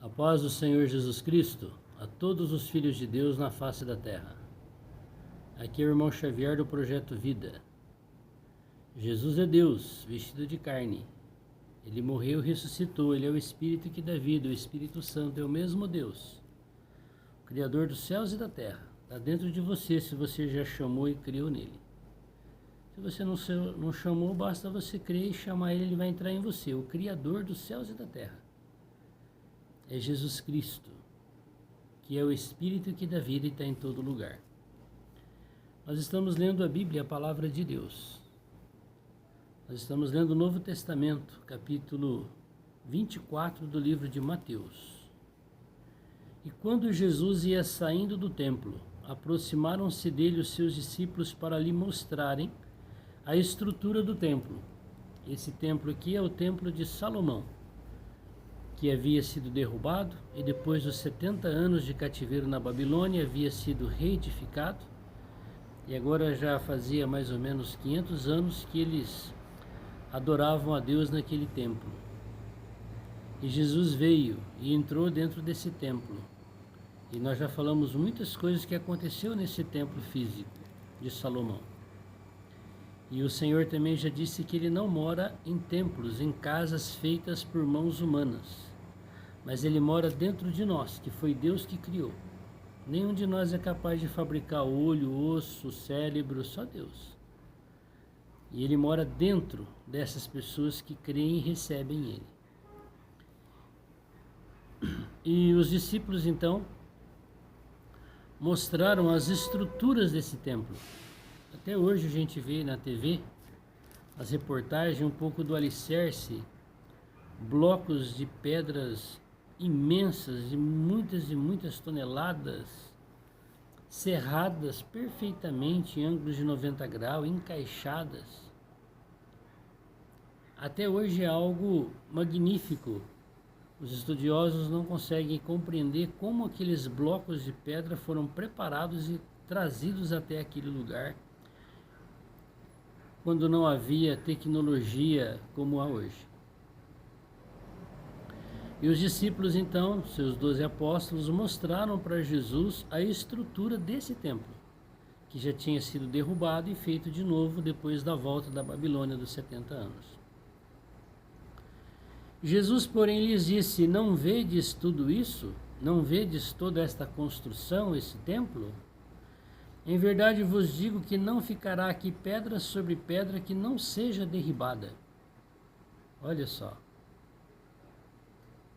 A paz do Senhor Jesus Cristo a todos os filhos de Deus na face da terra. Aqui é o irmão Xavier do Projeto Vida. Jesus é Deus, vestido de carne. Ele morreu e ressuscitou, Ele é o Espírito que dá vida, o Espírito Santo é o mesmo Deus, o Criador dos céus e da terra. Está dentro de você, se você já chamou e criou nele. Se você não chamou, basta você crer e chamar ele, ele vai entrar em você, o Criador dos céus e da terra. É Jesus Cristo, que é o Espírito que dá vida e está em todo lugar. Nós estamos lendo a Bíblia, a Palavra de Deus. Nós estamos lendo o Novo Testamento, capítulo 24 do livro de Mateus. E quando Jesus ia saindo do templo, aproximaram-se dele os seus discípulos para lhe mostrarem a estrutura do templo. Esse templo aqui é o templo de Salomão, que havia sido derrubado e depois dos 70 anos de cativeiro na Babilônia havia sido reedificado. E agora já fazia mais ou menos 500 anos que eles adoravam a Deus naquele templo. E Jesus veio e entrou dentro desse templo. E nós já falamos muitas coisas que aconteceu nesse templo físico de Salomão. E o Senhor também já disse que Ele não mora em templos, em casas feitas por mãos humanas, mas Ele mora dentro de nós, que foi Deus que criou. Nenhum de nós é capaz de fabricar olho, osso, cérebro, só Deus. E Ele mora dentro dessas pessoas que creem e recebem Ele. E os discípulos então mostraram as estruturas desse templo. Até hoje a gente vê na TV as reportagens um pouco do alicerce, blocos de pedras imensas, de muitas toneladas, serradas perfeitamente em ângulos de 90 graus, encaixadas. Até hoje é algo magnífico. Os estudiosos não conseguem compreender como aqueles blocos de pedra foram preparados e trazidos até aquele lugar, quando não havia tecnologia como há hoje. E os discípulos então, seus 12 apóstolos, mostraram para Jesus a estrutura desse templo, que já tinha sido derrubado e feito de novo depois da volta da Babilônia dos 70 anos. Jesus, porém, lhes disse: não vedes tudo isso? Não vedes toda esta construção, esse templo? Em verdade vos digo que não ficará aqui pedra sobre pedra que não seja derribada. Olha só.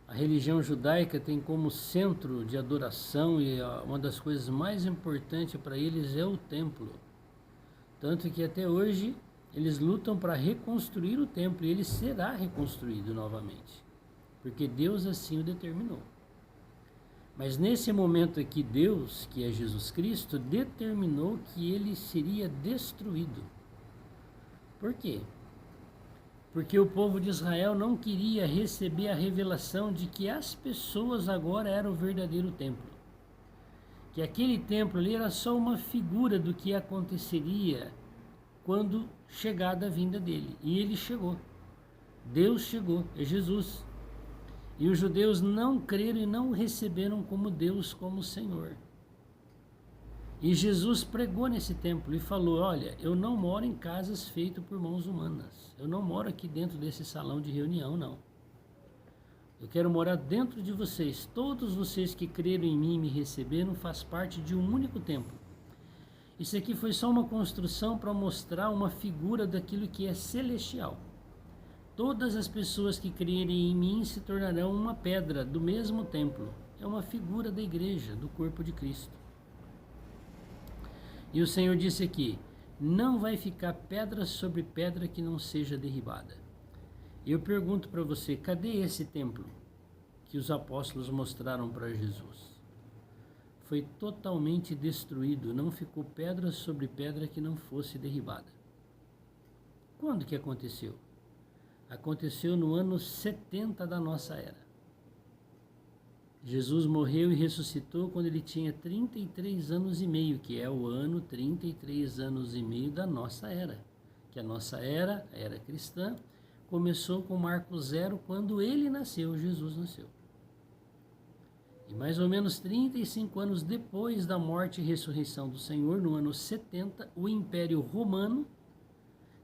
A religião judaica tem como centro de adoração e uma das coisas mais importantes para eles é o templo. Tanto que até hoje eles lutam para reconstruir o templo e ele será reconstruído novamente, porque Deus assim o determinou. Mas nesse momento aqui, Deus, que é Jesus Cristo, determinou que ele seria destruído. Por quê? Porque o povo de Israel não queria receber a revelação de que as pessoas agora eram o verdadeiro templo. Que aquele templo ali era só uma figura do que aconteceria quando chegada a vinda dele. E ele chegou. Deus chegou, é Jesus. E os judeus não creram e não o receberam como Deus, como Senhor. E Jesus pregou nesse templo e falou: olha, eu não moro em casas feitas por mãos humanas. Eu não moro aqui dentro desse salão de reunião, não. Eu quero morar dentro de vocês. Todos vocês que creram em mim e me receberam faz parte de um único templo. Isso aqui foi só uma construção para mostrar uma figura daquilo que é celestial. Todas as pessoas que crerem em mim se tornarão uma pedra do mesmo templo. É uma figura da igreja, do corpo de Cristo. E o Senhor disse aqui: não vai ficar pedra sobre pedra que não seja derribada. Eu pergunto para você, cadê esse templo que os apóstolos mostraram para Jesus? Foi totalmente destruído, não ficou pedra sobre pedra que não fosse derribada. Quando que aconteceu? Aconteceu no ano 70 da nossa era. Jesus morreu e ressuscitou quando ele tinha 33 anos e meio, que é o ano 33 anos e meio da nossa era. Que a nossa era, a era cristã, começou com Marcos 0, quando ele nasceu, Jesus nasceu. E mais ou menos 35 anos depois da morte e ressurreição do Senhor, no ano 70, o Império Romano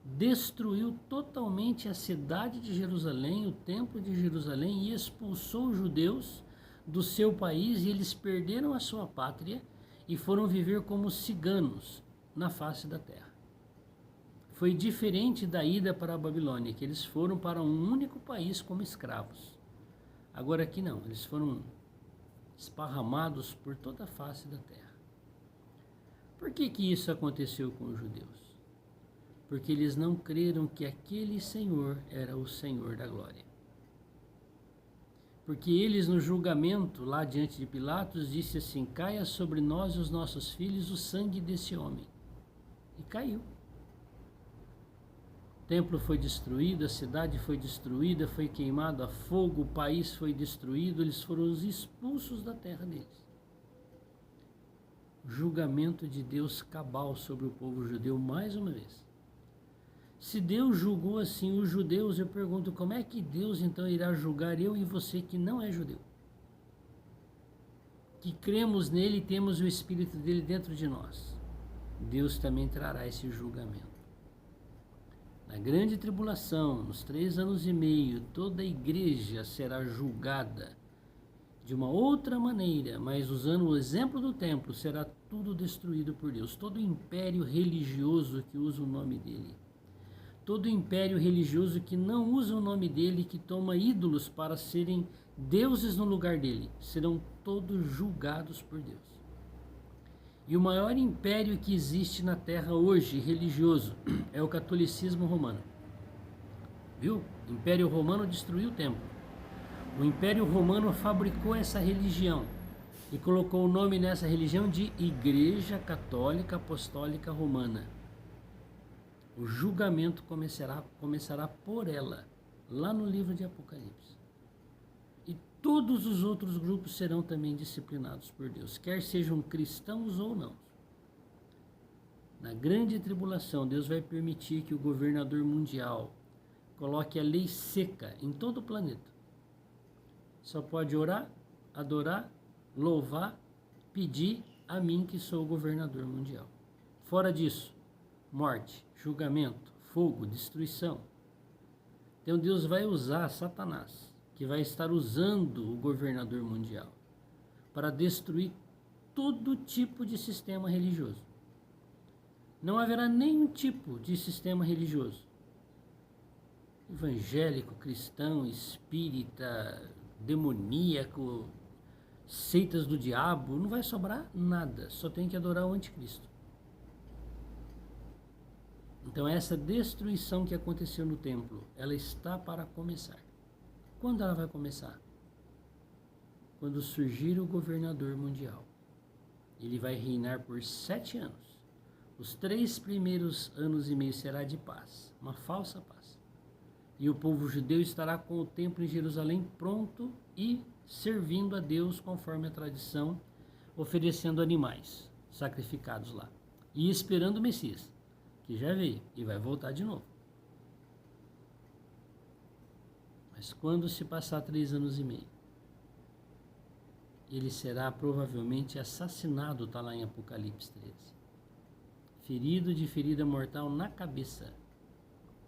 destruiu totalmente a cidade de Jerusalém, o Templo de Jerusalém, e expulsou os judeus do seu país, e eles perderam a sua pátria e foram viver como ciganos na face da terra. Foi diferente da ida para a Babilônia, que eles foram para um único país como escravos. Agora aqui não, eles foram esparramados por toda a face da terra. Por que isso aconteceu com os judeus? Porque eles não creram que aquele Senhor era o Senhor da glória. Porque eles, no julgamento, lá diante de Pilatos, disse assim: caia sobre nós e os nossos filhos o sangue desse homem. E caiu. O templo foi destruído, a cidade foi destruída, foi queimado a fogo, o país foi destruído, eles foram os expulsos da terra deles. Julgamento de Deus cabal sobre o povo judeu mais uma vez. Se Deus julgou assim os judeus, eu pergunto, como é que Deus então irá julgar eu e você que não é judeu? Que cremos nele e temos o Espírito dele dentro de nós. Deus também trará esse julgamento. Na grande tribulação, nos 3 anos e meio, toda a igreja será julgada de uma outra maneira, mas usando o exemplo do templo, será tudo destruído por Deus. Todo império religioso que usa o nome dele. Todo império religioso que não usa o nome dele, que toma ídolos para serem deuses no lugar dele, serão todos julgados por Deus. E o maior império que existe na terra hoje, religioso, é o catolicismo romano. Viu? O Império Romano destruiu o templo. O Império Romano fabricou essa religião e colocou o nome nessa religião de Igreja Católica Apostólica Romana. O julgamento começará por ela, lá no livro de Apocalipse. E todos os outros grupos serão também disciplinados por Deus, quer sejam cristãos ou não. Na grande tribulação, Deus vai permitir que o governador mundial coloque a lei seca em todo o planeta. Só pode orar, adorar, louvar, pedir a mim que sou o governador mundial. Fora disso, morte, julgamento, fogo, destruição. Então Deus vai usar Satanás, que vai estar usando o governador mundial, para destruir todo tipo de sistema religioso. Não haverá nenhum tipo de sistema religioso, evangélico, cristão, espírita, demoníaco, seitas do diabo, não vai sobrar nada, só tem que adorar o anticristo. Então essa destruição que aconteceu no templo, ela está para começar. Quando ela vai começar? Quando surgir o governador mundial. Ele vai reinar por 7 anos. Os 3 primeiros anos e meio será de paz, uma falsa paz. E o povo judeu estará com o templo em Jerusalém pronto e servindo a Deus conforme a tradição, oferecendo animais sacrificados lá. E esperando o Messias, que já veio e vai voltar de novo. Mas quando se passar 3 anos e meio, ele será provavelmente assassinado, está lá em Apocalipse 13. Ferido de ferida mortal na cabeça.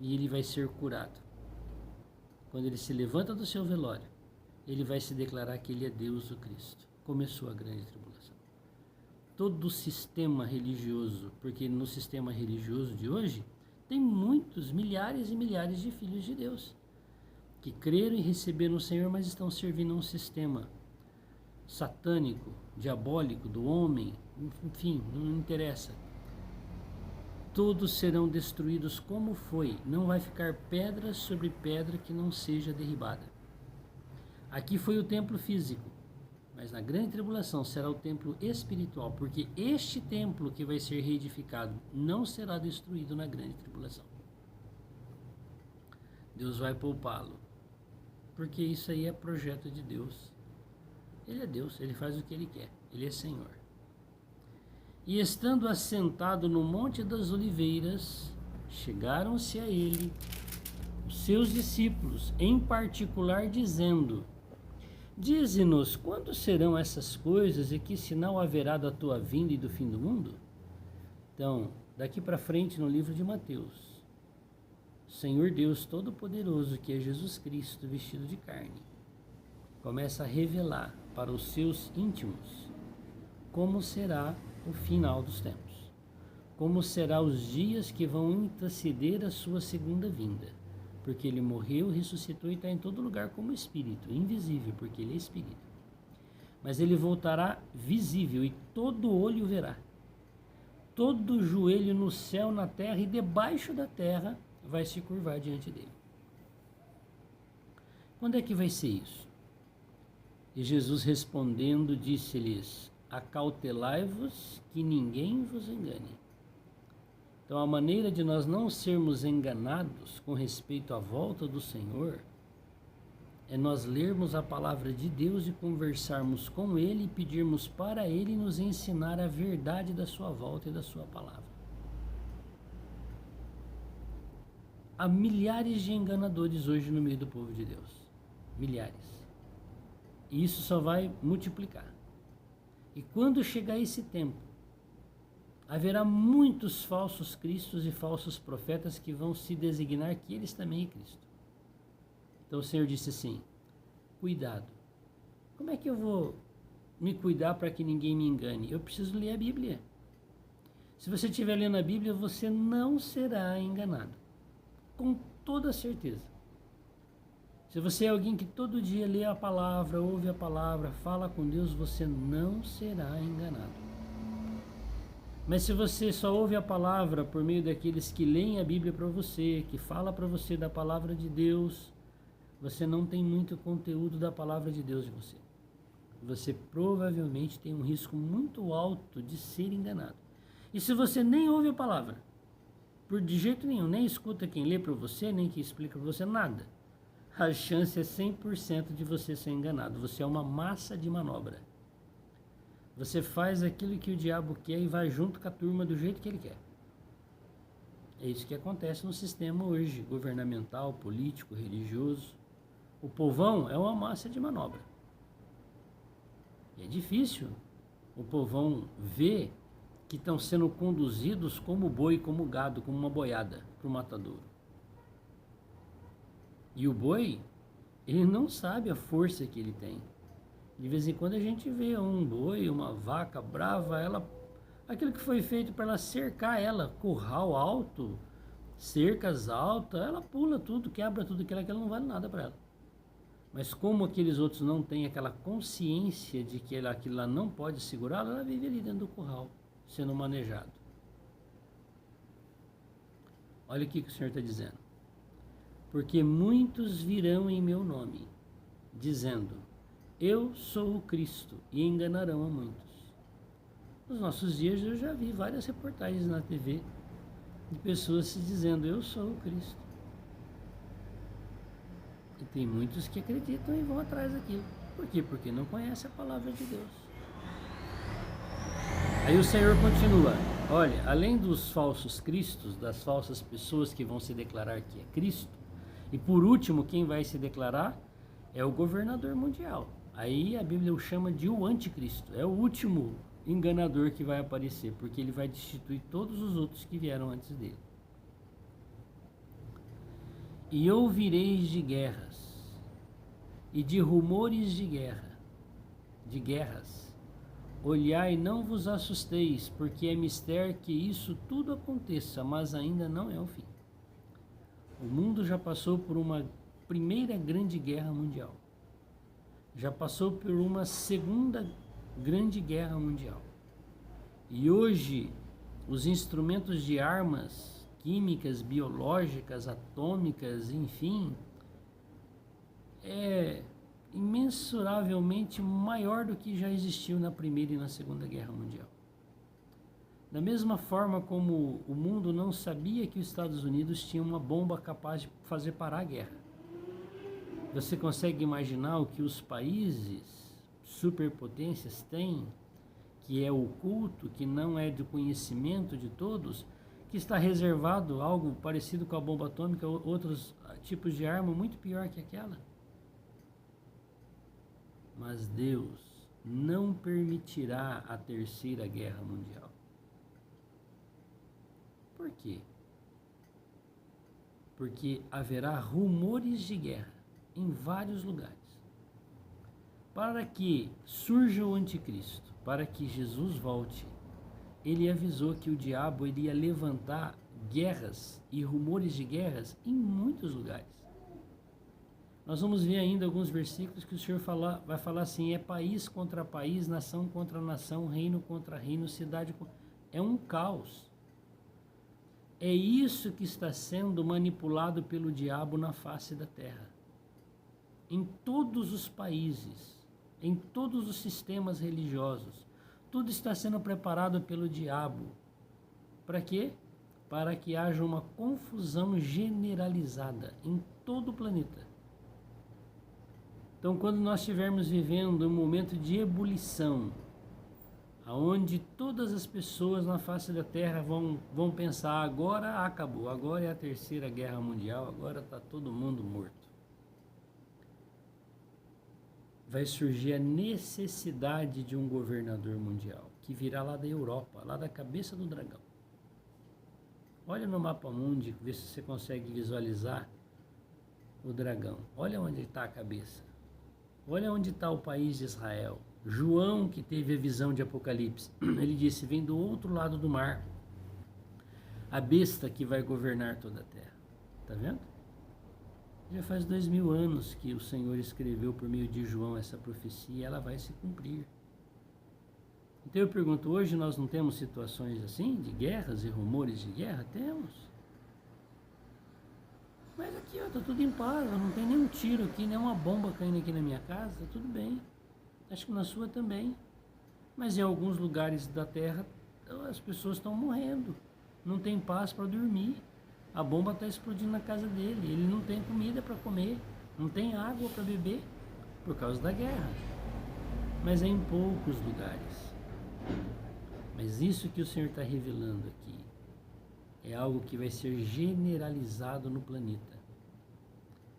E ele vai ser curado. Quando ele se levanta do seu velório, ele vai se declarar que ele é Deus, o Cristo. Começou a grande tribulação. Todo o sistema religioso, porque no sistema religioso de hoje, tem muitos, milhares e milhares de filhos de Deus, que creram e receberam o Senhor, mas estão servindo a um sistema satânico, diabólico, do homem, enfim, não interessa. Todos serão destruídos como foi, não vai ficar pedra sobre pedra que não seja derribada. Aqui foi o templo físico, mas na grande tribulação será o templo espiritual, porque este templo que vai ser reedificado não será destruído na grande tribulação. Deus vai poupá-lo, porque isso aí é projeto de Deus. Ele é Deus, ele faz o que ele quer, ele é Senhor. E estando assentado no Monte das Oliveiras, chegaram-se a ele os seus discípulos, em particular dizendo: Dize-nos quando serão essas coisas e que sinal haverá da tua vinda e do fim do mundo? Então, daqui para frente no livro de Mateus, o Senhor Deus Todo-Poderoso, que é Jesus Cristo vestido de carne, começa a revelar para os seus íntimos como será o final dos tempos, como serão os dias que vão anteceder a sua segunda vinda, porque ele morreu, ressuscitou e está em todo lugar como espírito, invisível, porque ele é espírito. Mas ele voltará visível e todo olho verá. Todo joelho no céu, na terra e debaixo da terra vai se curvar diante dele. Quando é que vai ser isso? E Jesus respondendo disse-lhes: acautelai-vos que ninguém vos engane. Então, a maneira de nós não sermos enganados com respeito à volta do Senhor é nós lermos a palavra de Deus e conversarmos com Ele e pedirmos para Ele nos ensinar a verdade da sua volta e da sua palavra. Há milhares de enganadores hoje no meio do povo de Deus. Milhares. E isso só vai multiplicar. E quando chegar esse tempo, haverá muitos falsos cristos e falsos profetas que vão se designar que eles também é Cristo. Então o Senhor disse assim: cuidado. Como é que eu vou me cuidar para que ninguém me engane? Eu preciso ler a Bíblia. Se você estiver lendo a Bíblia, você não será enganado. Com toda certeza. Se você é alguém que todo dia lê a palavra, ouve a palavra, fala com Deus, você não será enganado. Mas se você só ouve a palavra por meio daqueles que leem a Bíblia para você, que fala para você da palavra de Deus, você não tem muito conteúdo da palavra de Deus em você. Você provavelmente tem um risco muito alto de ser enganado. E se você nem ouve a palavra, de jeito nenhum, nem escuta quem lê para você, nem quem explica para você, nada, a chance é 100% de você ser enganado. Você é uma massa de manobra. Você faz aquilo que o diabo quer e vai junto com a turma do jeito que ele quer. É isso que acontece no sistema hoje, governamental, político, religioso. O povão é uma massa de manobra. E é difícil o povão ver que estão sendo conduzidos como boi, como gado, como uma boiada para o matadouro. E o boi, ele não sabe a força que ele tem. De vez em quando a gente vê um boi, uma vaca brava, aquilo que foi feito para ela cercar ela, curral alto, cercas altas, ela pula tudo, quebra tudo, que ela não vale nada para ela. Mas como aqueles outros não têm aquela consciência de que aquilo lá não pode segurá-la, ela vive ali dentro do curral, sendo manejado. Olha o que o Senhor está dizendo. Porque muitos virão em meu nome, dizendo: eu sou o Cristo, e enganarão a muitos. Nos nossos dias eu já vi várias reportagens na TV de pessoas se dizendo: eu sou o Cristo. E tem muitos que acreditam e vão atrás daquilo. Por quê? Porque não conhecem a palavra de Deus. Aí o Senhor continua: olha, além dos falsos cristos, das falsas pessoas que vão se declarar que é Cristo, e por último, quem vai se declarar é o governador mundial. Aí a Bíblia o chama de o anticristo. É o último enganador que vai aparecer, porque ele vai destituir todos os outros que vieram antes dele. E ouvireis de guerras e de rumores de guerras. Olhai, não vos assusteis, porque é mister que isso tudo aconteça, mas ainda não é o fim. O mundo já passou por uma primeira grande guerra mundial. Já passou por uma segunda grande guerra mundial. E hoje, os instrumentos de armas químicas, biológicas, atômicas, enfim, é imensuravelmente maior do que já existiu na Primeira e na Segunda Guerra Mundial. Da mesma forma como o mundo não sabia que os Estados Unidos tinham uma bomba capaz de fazer parar a guerra. Você consegue imaginar o que os países superpotências têm, que é oculto, que não é do conhecimento de todos, que está reservado algo parecido com a bomba atômica, outros tipos de arma muito pior que aquela? Mas Deus não permitirá a terceira guerra mundial. Por quê? Porque haverá rumores de guerra em vários lugares. Para que surja o anticristo, para que Jesus volte, ele avisou que o diabo iria levantar guerras e rumores de guerras em muitos lugares. Nós vamos ver ainda alguns versículos que o Senhor vai falar assim: é país contra país, nação contra nação, reino contra reino, cidade contra... É um caos. É isso que está sendo manipulado pelo diabo na face da terra. Em todos os países, em todos os sistemas religiosos, tudo está sendo preparado pelo diabo. Para quê? Para que haja uma confusão generalizada em todo o planeta. Então, quando nós estivermos vivendo um momento de ebulição, onde todas as pessoas na face da Terra vão pensar: agora acabou, agora é a terceira guerra mundial, agora está todo mundo morto. Vai surgir a necessidade de um governador mundial, que virá lá da Europa, lá da cabeça do dragão. Olha no mapa mundi, vê se você consegue visualizar o dragão. Olha onde está a cabeça. Olha onde está o país de Israel. João, que teve a visão de Apocalipse, ele disse: vem do outro lado do mar a besta que vai governar toda a terra. Está vendo? Já faz 2000 anos que o Senhor escreveu por meio de João essa profecia, e ela vai se cumprir. Então eu pergunto, hoje nós não temos situações assim, de guerras e rumores de guerra? Temos. Mas aqui está tudo em paz, não tem nenhum tiro aqui, nenhuma bomba caindo aqui na minha casa, tá tudo bem. Acho que na sua também. Mas em alguns lugares da terra as pessoas estão morrendo, não tem paz para dormir. A bomba está explodindo na casa dele, ele não tem comida para comer, não tem água para beber, por causa da guerra. Mas é em poucos lugares. Mas isso que o Senhor está revelando aqui é algo que vai ser generalizado no planeta.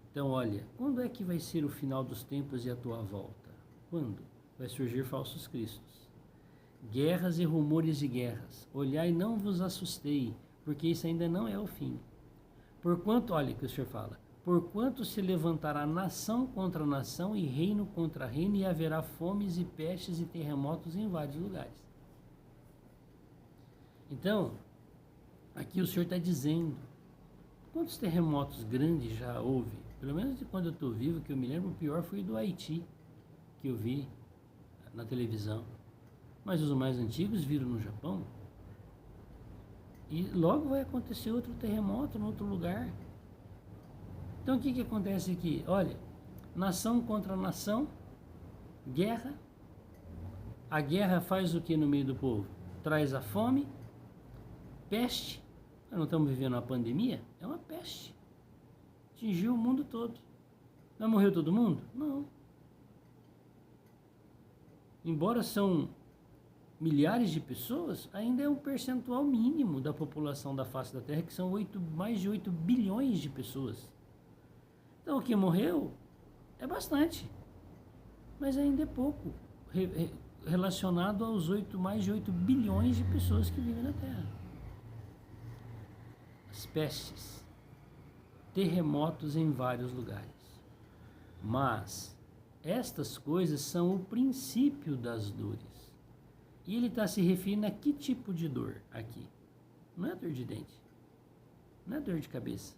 Então olha, quando é que vai ser o final dos tempos e a tua volta? Quando? Vai surgir falsos cristos. Guerras e rumores de guerras. Olhai, não vos assustei, porque isso ainda não é o fim. Porquanto, olha o que o Senhor fala: porquanto se levantará nação contra nação e reino contra reino, e haverá fomes e pestes e terremotos em vários lugares. Então, aqui o Senhor está dizendo, quantos terremotos grandes já houve? Pelo menos de quando eu estou vivo, que eu me lembro, o pior foi do Haiti, que eu vi na televisão. Mas os mais antigos viram no Japão. E logo vai acontecer outro terremoto em outro lugar. Então o que acontece aqui? Olha, nação contra nação, guerra. A guerra faz o que no meio do povo? Traz a fome, peste. Nós não estamos vivendo uma pandemia? É uma peste. Atingiu o mundo todo. Não morreu todo mundo? Não. Embora são milhares de pessoas, ainda é um percentual mínimo da população da face da Terra, que são mais de 8 bilhões de pessoas. Então o que morreu é bastante, mas ainda é pouco relacionado aos mais de 8 bilhões de pessoas que vivem na Terra. As pestes, terremotos em vários lugares. Mas estas coisas são o princípio das dores. E ele está se referindo a que tipo de dor aqui? Não é dor de dente, não é dor de cabeça,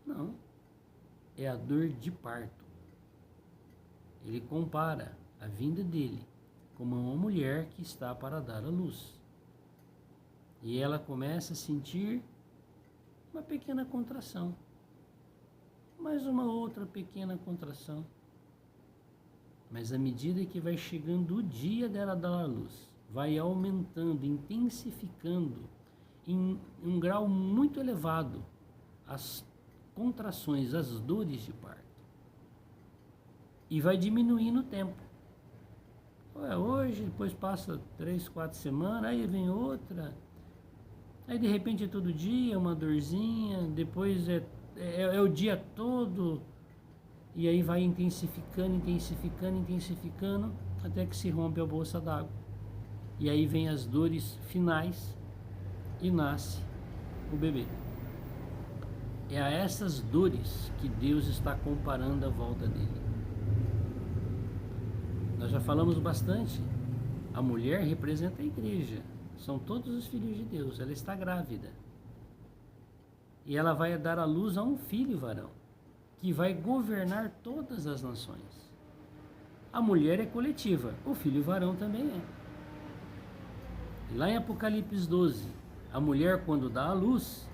não, é a dor de parto. Ele compara a vinda dele como uma mulher que está para dar à luz. E ela começa a sentir uma pequena contração, mais uma outra pequena contração. Mas à medida que vai chegando o dia dela dar à luz, vai aumentando, intensificando em um grau muito elevado as contrações, as dores de parto. E vai diminuindo o tempo. Hoje, depois passa 3, 4 semanas, aí vem outra. Aí de repente é todo dia uma dorzinha, depois é o dia todo. E aí vai intensificando, intensificando, intensificando, até que se rompe a bolsa d'água. E aí vem as dores finais e nasce o bebê. É a essas dores que Deus está comparando a volta dele. Nós já falamos bastante. A mulher representa a igreja. São todos os filhos de Deus. Ela está grávida. E ela vai dar à luz a um filho varão, que vai governar todas as nações. A mulher é coletiva. O filho varão também é. Lá em Apocalipse 12, a mulher, quando dá à luz,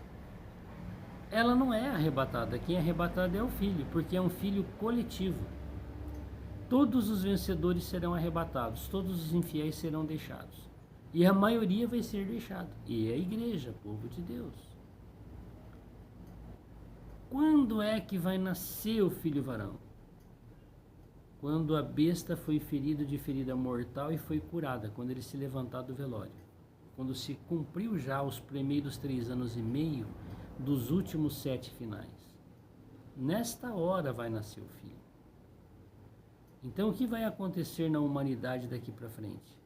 ela não é arrebatada. Quem é arrebatado é o filho, porque é um filho coletivo. Todos os vencedores serão arrebatados, todos os infiéis serão deixados. E a maioria vai ser deixada. E é a igreja, povo de Deus. Quando é que vai nascer o filho varão? Quando a besta foi ferida de ferida mortal e foi curada, quando ele se levantar do velório. Quando se cumpriu já os primeiros 3 anos e meio dos últimos 7 finais. Nesta hora vai nascer o filho. Então o que vai acontecer na humanidade daqui para frente?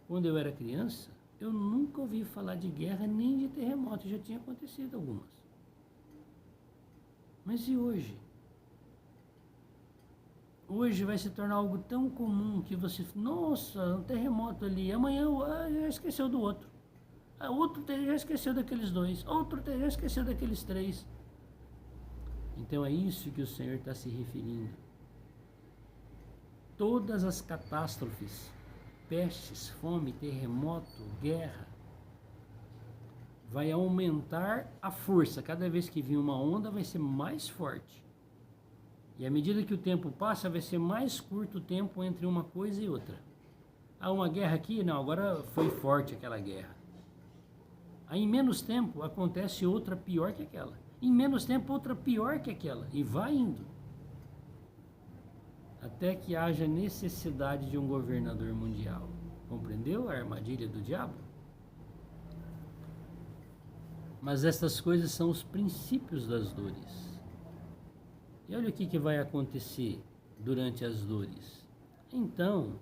Quando eu era criança, eu nunca ouvi falar de guerra nem de terremoto, já tinha acontecido algumas. Mas e hoje? Hoje vai se tornar algo tão comum que você, nossa, um terremoto ali, amanhã já esqueceu do outro. Outro já esqueceu daqueles 2, outro já esqueceu daqueles 3. Então é isso que o Senhor está se referindo. Todas as catástrofes, pestes, fome, terremoto, guerra, vai aumentar a força. Cada vez que vir uma onda vai ser mais forte. E à medida que o tempo passa, vai ser mais curto o tempo entre uma coisa e outra. Há uma guerra aqui? Não, agora foi forte aquela guerra. Aí em menos tempo acontece outra pior que aquela. Em menos tempo outra pior que aquela. E vai indo. Até que haja necessidade de um governador mundial. Compreendeu a armadilha do diabo? Mas estas coisas são os princípios das dores. E olha o que vai acontecer durante as dores. Então,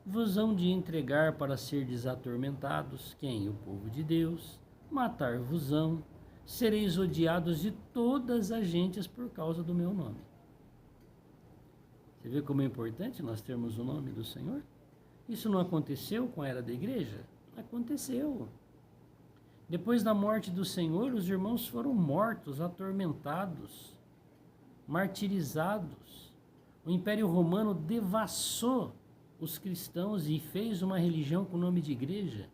vos hão de entregar para serdes atormentados, quem? O povo de Deus, matar-vos-ão, sereis odiados de todas as gentes por causa do meu nome. Você vê como é importante nós termos o nome do Senhor? Isso não aconteceu com a era da igreja? Aconteceu. Depois da morte do Senhor, os irmãos foram mortos, atormentados, martirizados. O Império Romano devassou os cristãos e fez uma religião com o nome de igreja.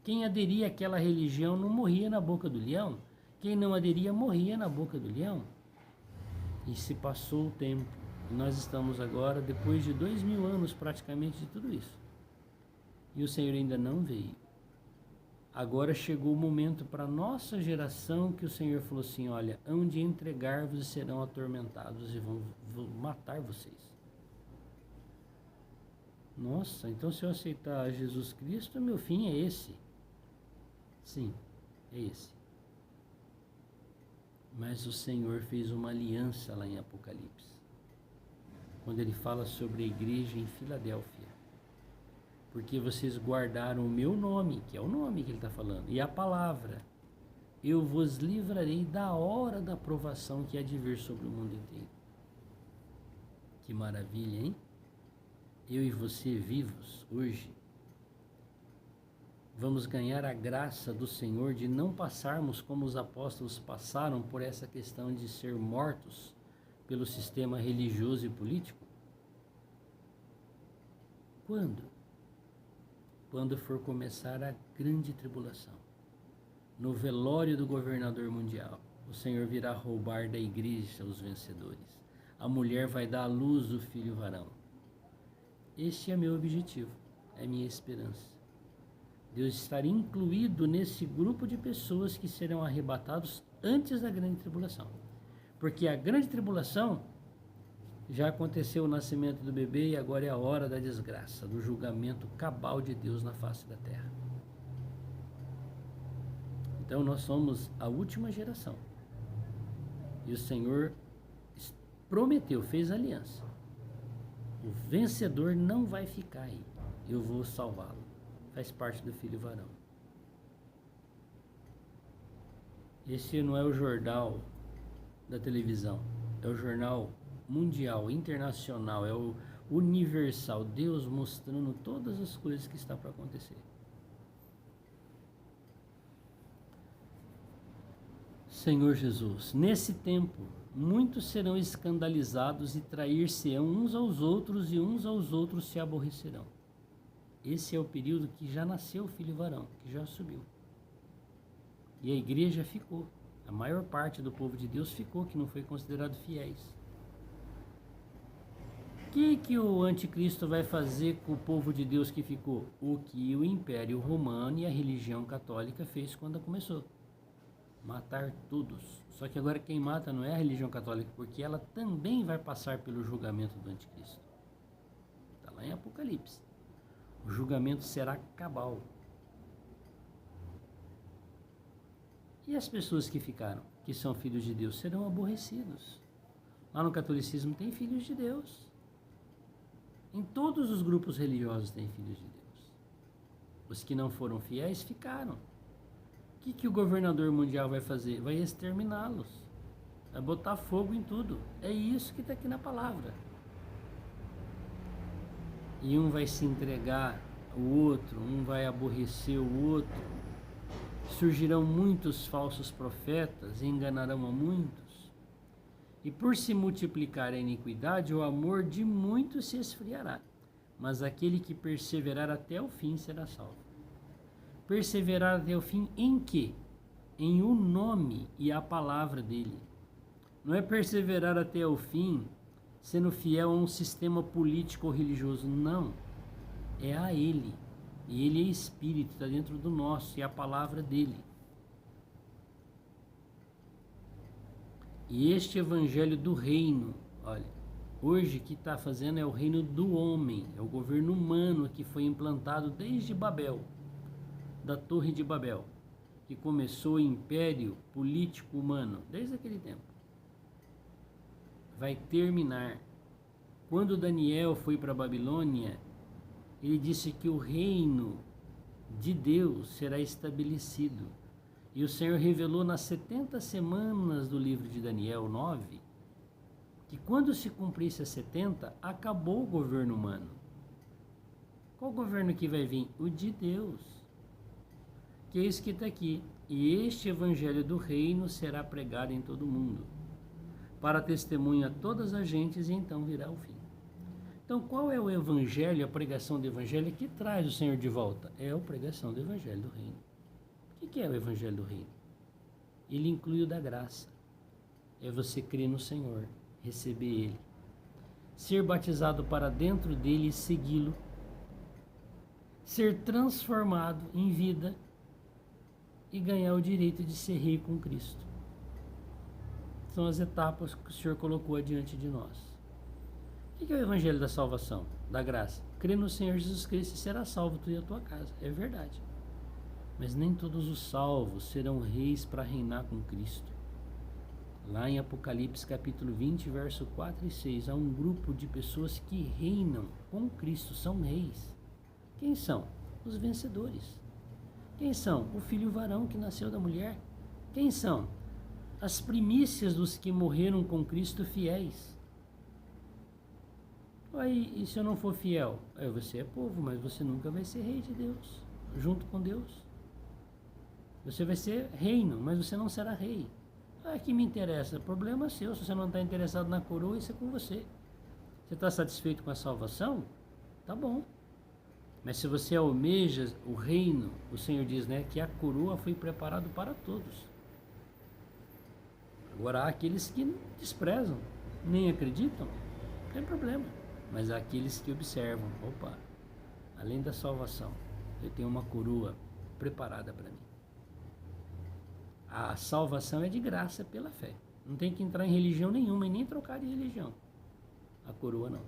Quem aderia àquela religião não morria na boca do leão. Quem não aderia morria na boca do leão. E se passou o tempo. E nós estamos agora, depois de 2000 anos praticamente de tudo isso. E o Senhor ainda não veio. Agora chegou o momento para a nossa geração que o Senhor falou assim, olha, hão de entregar-vos e serão atormentados e vão matar vocês. Nossa, então se eu aceitar Jesus Cristo, meu fim é esse. Sim, é esse. Mas o Senhor fez uma aliança lá em Apocalipse. Quando ele fala sobre a igreja em Filadélfia. Porque vocês guardaram o meu nome, que é o nome que ele está falando, e a palavra. Eu vos livrarei da hora da provação que há de vir sobre o mundo inteiro. Que maravilha, hein? Eu e você vivos hoje, vamos ganhar a graça do Senhor de não passarmos como os apóstolos passaram por essa questão de ser mortos pelo sistema religioso e político? Quando? Quando for começar a grande tribulação. No velório do governador mundial, o Senhor virá roubar da igreja os vencedores. A mulher vai dar à luz o filho varão. Este é meu objetivo, é minha esperança. Deus estar incluído nesse grupo de pessoas que serão arrebatados antes da grande tribulação. Porque a grande tribulação já aconteceu o nascimento do bebê e agora é a hora da desgraça, do julgamento cabal de Deus na face da terra. Então nós somos a última geração. E o Senhor prometeu, fez aliança. O vencedor não vai ficar aí. Eu vou salvá-lo. Faz parte do filho varão. Esse não é o jornal da televisão. É o jornal mundial, internacional. É o universal. Deus mostrando todas as coisas que está para acontecer. Senhor Jesus, nesse tempo, muitos serão escandalizados e trair-se-ão uns aos outros e uns aos outros se aborrecerão. Esse é o período que já nasceu o filho varão, que já subiu. E a igreja ficou. A maior parte do povo de Deus ficou, que não foi considerado fiéis. O que o anticristo vai fazer com o povo de Deus que ficou? O que o Império Romano e a religião católica fez quando começou. Matar todos. Só que agora quem mata não é a religião católica, porque ela também vai passar pelo julgamento do anticristo. Está lá em Apocalipse. O julgamento será cabal. E as pessoas que ficaram, que são filhos de Deus, serão aborrecidos. Lá no catolicismo tem filhos de Deus. Em todos os grupos religiosos tem filhos de Deus. Os que não foram fiéis ficaram. O que o governador mundial vai fazer? Vai exterminá-los. Vai botar fogo em tudo. É isso que está aqui na palavra. E um vai se entregar ao outro, um vai aborrecer o outro. Surgirão muitos falsos profetas e enganarão a muitos. E por se multiplicar a iniquidade, o amor de muitos se esfriará. Mas aquele que perseverar até o fim será salvo. Perseverar até o fim em quê? Em o nome e a palavra dele. Não é perseverar até o fim sendo fiel a um sistema político ou religioso, não. É a ele. E ele é espírito, está dentro do nosso, e a palavra dele. E este evangelho do reino, olha, hoje o que está fazendo é o reino do homem, é o governo humano que foi implantado desde Babel, da Torre de Babel, que começou o império político humano, desde aquele tempo. Vai terminar. Quando Daniel foi para a Babilônia, ele disse que o reino de Deus será estabelecido. E o Senhor revelou nas 70 semanas do livro de Daniel 9, que quando se cumprisse as 70, acabou o governo humano. Qual governo que vai vir? O de Deus. Que é isso que está aqui. E este evangelho do reino será pregado em todo o mundo, para testemunho a todas as gentes, e então virá o fim. Então, qual é o evangelho, a pregação do evangelho que traz o Senhor de volta? É a pregação do evangelho do reino. O que é o evangelho do reino? Ele inclui o da graça. É você crer no Senhor, receber Ele, ser batizado para dentro dele e segui-lo, ser transformado em vida e ganhar o direito de ser rei com Cristo. São as etapas que o Senhor colocou adiante de nós. O que é o evangelho da salvação, da graça? Crê no Senhor Jesus Cristo e será salvo tu e a tua casa. É verdade. Mas nem todos os salvos serão reis para reinar com Cristo. Lá em Apocalipse capítulo 20, verso 4 e 6, há um grupo de pessoas que reinam com Cristo, são reis. Quem são? Os vencedores. Quem são? O filho varão que nasceu da mulher. Quem são? As primícias dos que morreram com Cristo fiéis. Aí, e se eu não for fiel? Aí você é povo, mas você nunca vai ser rei de Deus, junto com Deus. Você vai ser reino, mas você não será rei. Ah, que me interessa? Problema seu. Se você não está interessado na coroa, isso é com você. Você está satisfeito com a salvação? Tá bom. Mas se você almeja o reino, o Senhor diz, né, que a coroa foi preparada para todos. Agora há aqueles que desprezam, nem acreditam, não tem problema. Mas há aqueles que observam, opa, além da salvação, eu tenho uma coroa preparada para mim. A salvação é de graça pela fé. Não tem que entrar em religião nenhuma e nem trocar de religião. A coroa não.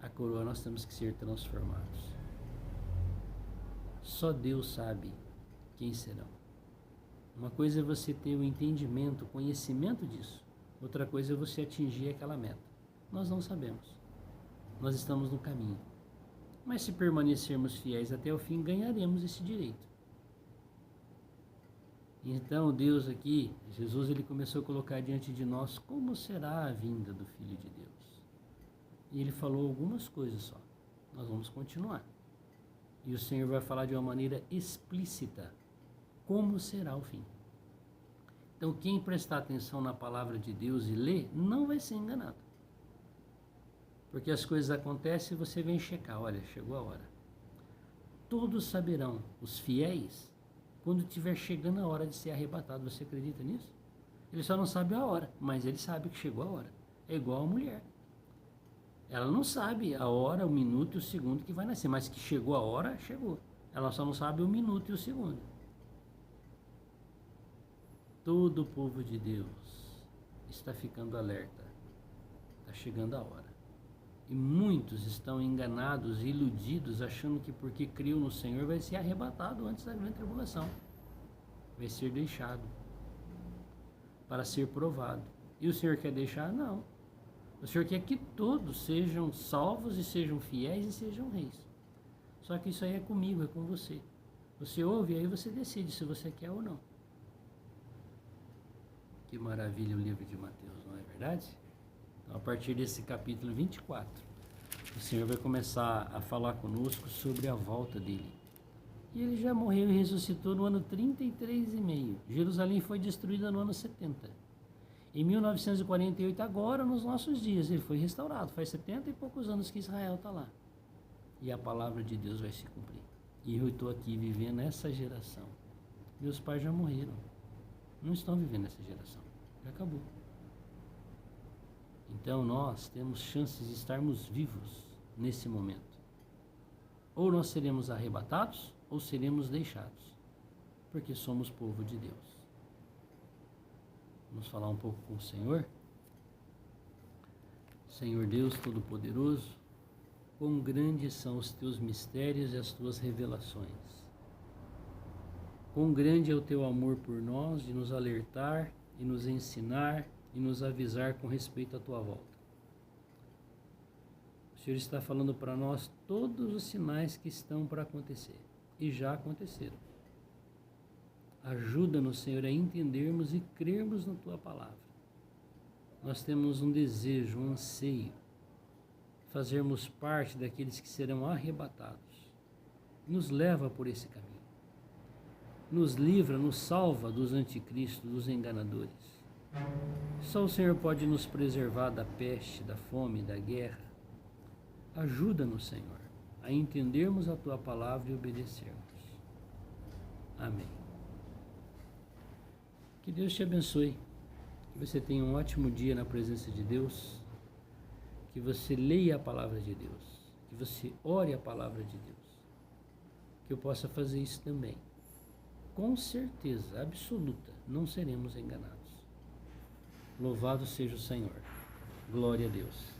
A coroa nós temos que ser transformados. Só Deus sabe quem serão. Uma coisa é você ter o entendimento, o conhecimento disso. outra coisa é você atingir aquela meta. Nós não sabemos. Nós estamos no caminho. Mas se permanecermos fiéis até o fim, ganharemos esse direito. Então Deus aqui, Jesus, ele começou a colocar diante de nós como será a vinda do Filho de Deus. E ele falou algumas coisas só. Nós vamos continuar. E o Senhor vai falar de uma maneira explícita como será o fim. Então quem prestar atenção na palavra de Deus e ler, não vai ser enganado. Porque as coisas acontecem e você vem checar, olha, chegou a hora. Todos saberão, os fiéis, quando estiver chegando a hora de ser arrebatado. Você acredita nisso? Ele só não sabe a hora, mas ele sabe que chegou a hora. É igual a mulher. Ela não sabe a hora, o minuto e o segundo que vai nascer, mas que chegou a hora, chegou. Ela só não sabe o minuto e o segundo. Todo o povo de Deus está ficando alerta. Está chegando a hora. E muitos estão enganados e iludidos, achando que porque criam no Senhor vai ser arrebatado antes da grande tribulação. Vai ser deixado para ser provado. E o Senhor quer deixar? Não. O Senhor quer que todos sejam salvos e sejam fiéis e sejam reis. Só que isso aí é comigo, é com você. Você ouve e aí você decide se você quer ou não. Que maravilha o livro de Mateus, não é verdade? Então, a partir desse capítulo 24, o Senhor vai começar a falar conosco sobre a volta dele. E ele já morreu e ressuscitou no ano 33 e meio. Jerusalém foi destruída no ano 70. Em 1948, agora nos nossos dias, ele foi restaurado. Faz 70 e poucos anos que Israel está lá. E a palavra de Deus vai se cumprir. E eu estou aqui vivendo essa geração. Meus pais já morreram. Não estão vivendo essa geração. Já acabou. Então nós temos chances de estarmos vivos nesse momento. Ou nós seremos arrebatados, ou seremos deixados. Porque somos povo de Deus. Vamos falar um pouco com o Senhor? Senhor Deus Todo-Poderoso, quão grandes são os teus mistérios e as tuas revelações. Quão grande é o teu amor por nós de nos alertar e nos ensinar e nos avisar com respeito à tua volta. O Senhor está falando para nós todos os sinais que estão para acontecer e já aconteceram. Ajuda-nos, Senhor, a entendermos e crermos na tua palavra. Nós temos um desejo, um anseio, fazermos parte daqueles que serão arrebatados. Nos leva por esse caminho. Nos livra, nos salva dos anticristos, dos enganadores. Só o Senhor pode nos preservar da peste, da fome, da guerra. Ajuda-nos, Senhor, a entendermos a tua palavra e obedecermos. Amém. Que Deus te abençoe. Que você tenha um ótimo dia na presença de Deus. Que você leia a palavra de Deus. Que você ore a palavra de Deus. Que eu possa fazer isso também. Com certeza absoluta, não seremos enganados. Louvado seja o Senhor. Glória a Deus.